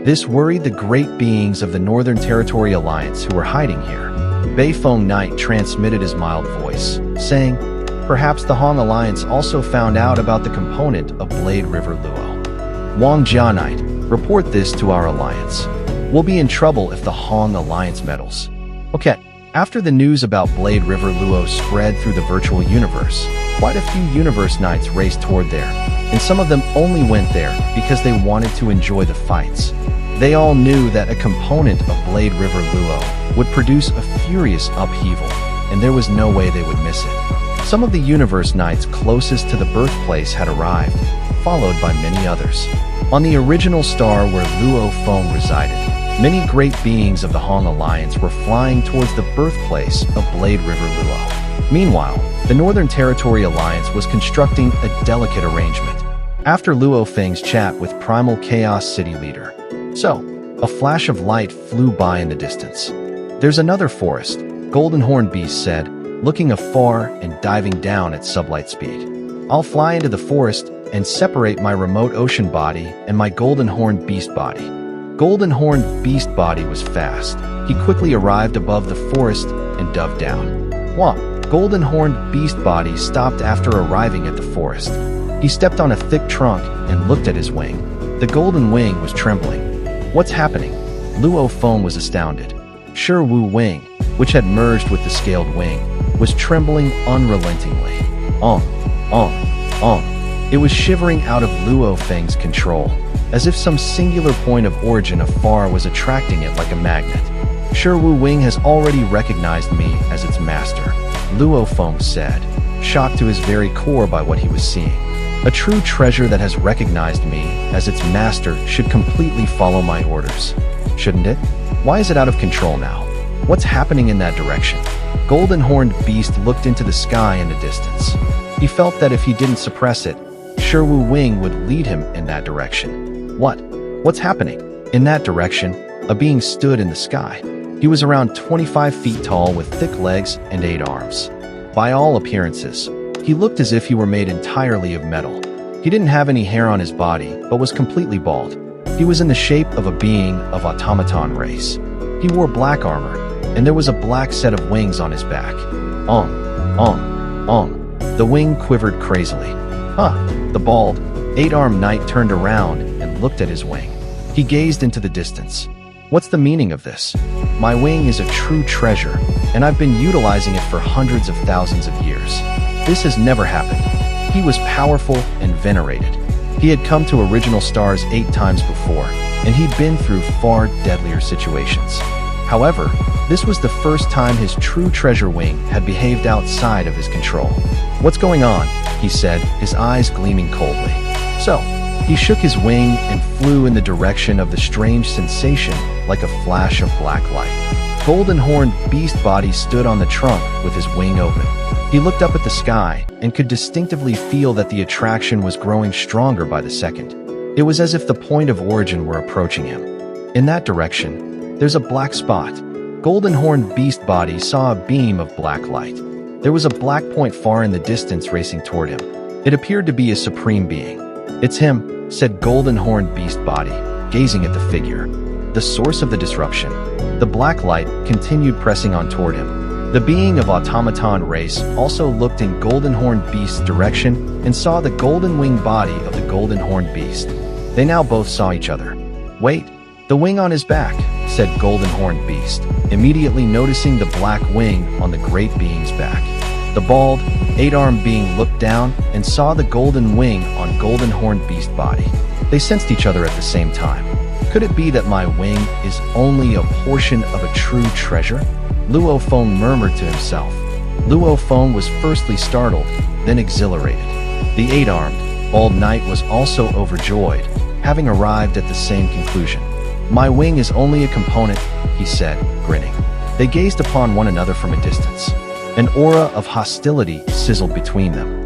This worried the great beings of the Northern Territory Alliance who were hiding here. Bei Feng Knight transmitted his mild voice, saying, "Perhaps the Hong Alliance also found out about the component of Blade River Luo." Wang Jia Knight, report this to our alliance. We'll be in trouble if the Hong Alliance meddles. Okay. After the news about Blade River Luo spread through the virtual universe, quite a few universe knights raced toward there, and some of them only went there because they wanted to enjoy the fights. They all knew that a component of Blade River Luo would produce a furious upheaval, and there was no way they would miss it. Some of the universe knights closest to the birthplace had arrived, followed by many others. On the original star where Luo Feng resided, many great beings of the Hong Alliance were flying towards the birthplace of Blade River Luo. Meanwhile, the Northern Territory Alliance was constructing a delicate arrangement. After Luo Feng's chat with Primal Chaos City leader, a flash of light flew by in the distance. "There's another forest," Golden Horn Beast said, looking afar and diving down at sublight speed. "I'll fly into the forest and separate my remote ocean body and my Golden Horn Beast body." Golden Horn Beast body was fast. He quickly arrived above the forest and dove down. Golden Horn Beast body stopped after arriving at the forest. He stepped on a thick trunk and looked at his wing. The golden wing was trembling. "What's happening?" Luo Feng was astounded. Shi Wu Wing, which had merged with the scaled wing, was trembling unrelentingly. It was shivering out of Luo Feng's control. as if some singular point of origin afar was attracting it like a magnet. Shi Wing has already recognized me as its master, Luo Feng said, shocked to his very core by what he was seeing. A true treasure that has recognized me as its master should completely follow my orders, shouldn't it? Why is it out of control now? What's happening in that direction? Golden Horned Beast looked into the sky in the distance. He felt that if he didn't suppress it, Shi Wing would lead him in that direction. What's happening? In that direction, a being stood in the sky. He was around 25 feet tall with thick legs and 8 arms. By all appearances, he looked as if he were made entirely of metal. He didn't have any hair on his body, but was completely bald. He was in the shape of a being of automaton race. He wore black armor, and there was a black set of wings on his back. The wing quivered crazily. The bald, 8-armed knight turned around and looked at his wing. He gazed into the distance. What's the meaning of this? My wing is a true treasure, and I've been utilizing it for hundreds of thousands of years. This has never happened. He was powerful and venerated. He had come to original stars 8 times before, and he'd been through far deadlier situations. However, this was the first time his true treasure wing had behaved outside of his control. What's going on? He said, his eyes gleaming coldly. So, he shook his wing and flew in the direction of the strange sensation like a flash of black light. Golden Horned Beast Body stood on the trunk with his wing open. He looked up at the sky and could distinctively feel that the attraction was growing stronger by the second. It was as if the point of origin were approaching him. In that direction, there's a black spot. Golden Horned Beast Body saw a beam of black light. There was a black point far in the distance racing toward him. It appeared to be a supreme being. It's him, said Golden Horned Beast Body, gazing at the figure. The source of the disruption. The black light continued pressing on toward him. The being of automaton race also looked in Golden Horned Beast's direction and saw the golden winged body of the Golden Horned Beast. They now both saw each other. Wait, the wing on his back, said Golden Horned Beast, immediately noticing the black wing on the great being's back. The bald, 8-armed being looked down and saw the golden wing on Golden Horned Beast Body. They sensed each other at the same time. Could it be that my wing is only a portion of a true treasure? Luo Feng murmured to himself. Luo Feng was firstly startled, then exhilarated. The 8-armed, bald knight was also overjoyed, having arrived at the same conclusion. My wing is only a component, he said, grinning. They gazed upon one another from a distance. An aura of hostility sizzled between them.